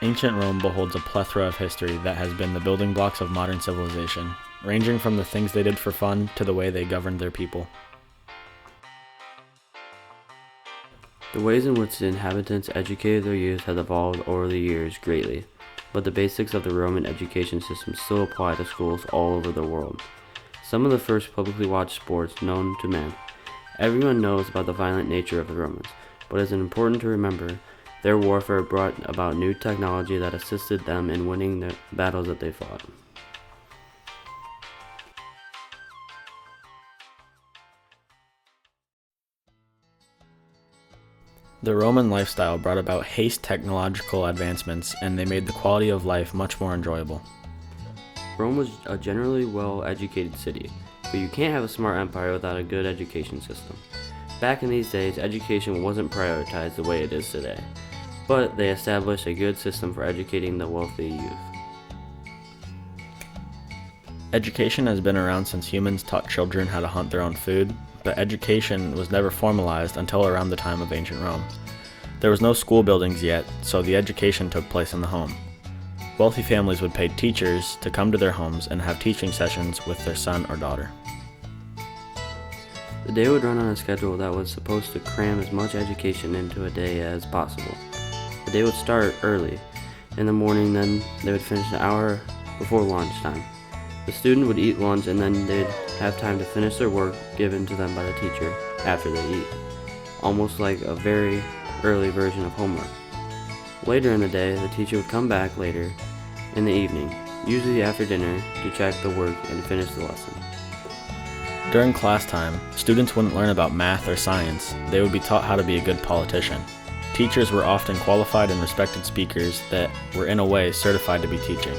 Ancient Rome beholds a plethora of history that has been the building blocks of modern civilization, ranging from the things they did for fun to the way they governed their people. The ways in which the inhabitants educated their youth has evolved over the years greatly, but the basics of the Roman education system still apply to schools all over the world. Some of the first publicly watched sports known to man. Everyone knows about the violent nature of the Romans, but it is important to remember their warfare brought about new technology that assisted them in winning the battles that they fought. The Roman lifestyle brought about haste technological advancements, and they made the quality of life much more enjoyable. Rome was a generally well-educated city, but you can't have a smart empire without a good education system. Back in these days, education wasn't prioritized the way it is today, but they established a good system for educating the wealthy youth. Education has been around since humans taught children how to hunt their own food, but education was never formalized until around the time of ancient Rome. There was no school buildings yet, so the education took place in the home. Wealthy families would pay teachers to come to their homes and have teaching sessions with their son or daughter. The day would run on a schedule that was supposed to cram as much education into a day as possible. The day would start early in the morning, then they would finish an hour before lunchtime. The student would eat lunch and then they'd have time to finish their work given to them by the teacher after they eat, almost like a very early version of homework. Later in the day, the teacher would come back later in the evening, usually after dinner, to check the work and finish the lesson. During class time, students wouldn't learn about math or science. They would be taught how to be a good politician. Teachers were often qualified and respected speakers that were in a way certified to be teaching.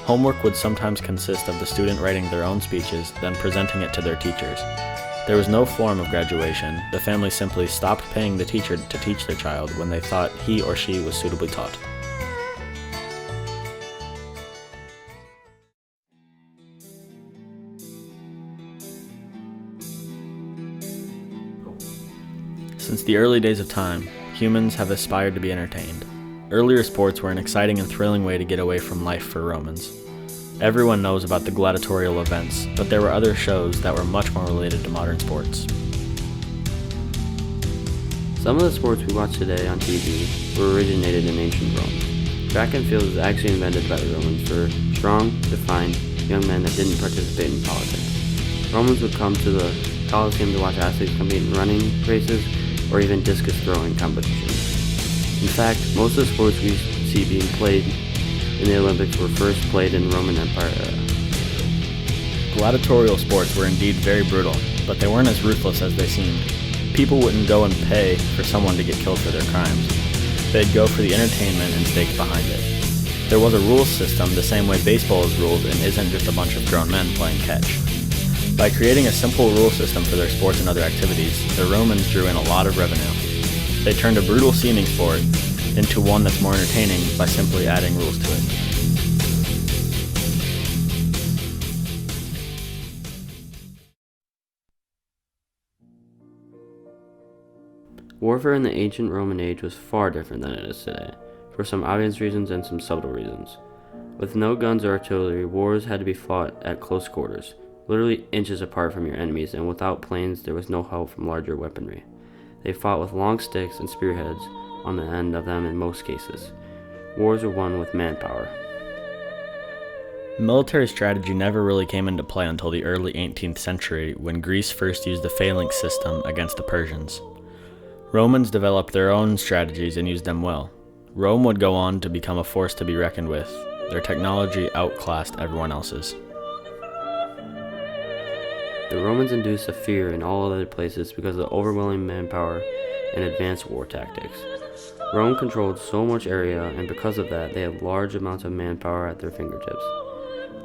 Homework would sometimes consist of the student writing their own speeches, then presenting it to their teachers. There was no form of graduation. The family simply stopped paying the teacher to teach their child when they thought he or she was suitably taught. Since the early days of time, humans have aspired to be entertained. Earlier sports were an exciting and thrilling way to get away from life for Romans. Everyone knows about the gladiatorial events, but there were other shows that were much more related to modern sports. Some of the sports we watch today on TV were originated in ancient Rome. Track and field was actually invented by the Romans for strong, defined young men that didn't participate in politics. Romans would come to the Colosseum to watch athletes compete in running races or even discus throwing competitions. In fact, most of the sports we see being played in the Olympics were first played in Roman Empire era. Gladiatorial sports were indeed very brutal, but they weren't as ruthless as they seemed. People wouldn't go and pay for someone to get killed for their crimes. They'd go for the entertainment and stakes behind it. There was a rules system the same way baseball is ruled and isn't just a bunch of grown men playing catch. By creating a simple rule system for their sports and other activities, the Romans drew in a lot of revenue. They turned a brutal seeming sport into one that's more entertaining by simply adding rules to it. Warfare in the ancient Roman age was far different than it is today, for some obvious reasons and some subtle reasons. With no guns or artillery, wars had to be fought at close quarters, literally inches apart from your enemies, and without planes there was no help from larger weaponry. They fought with long sticks and spearheads on the end of them in most cases. Wars were won with manpower. Military strategy never really came into play until the early 18th century when Greece first used the phalanx system against the Persians. Romans developed their own strategies and used them well. Rome would go on to become a force to be reckoned with. Their technology outclassed everyone else's. The Romans induced a fear in all other places because of the overwhelming manpower and advanced war tactics. Rome controlled so much area, and because of that, they had large amounts of manpower at their fingertips.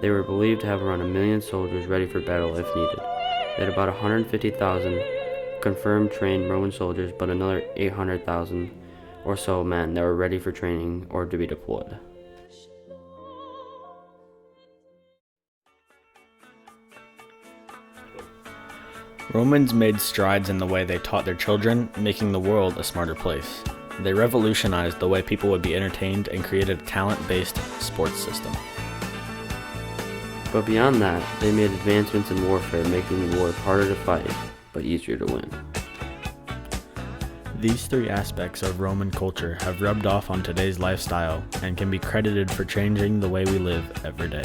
They were believed to have around 1 million soldiers ready for battle if needed. They had about 150,000 confirmed trained Roman soldiers, but another 800,000 or so men that were ready for training or to be deployed. Romans made strides in the way they taught their children, making the world a smarter place. They revolutionized the way people would be entertained and created a talent-based sports system. But beyond that, they made advancements in warfare, making the war harder to fight, but easier to win. These three aspects of Roman culture have rubbed off on today's lifestyle and can be credited for changing the way we live every day.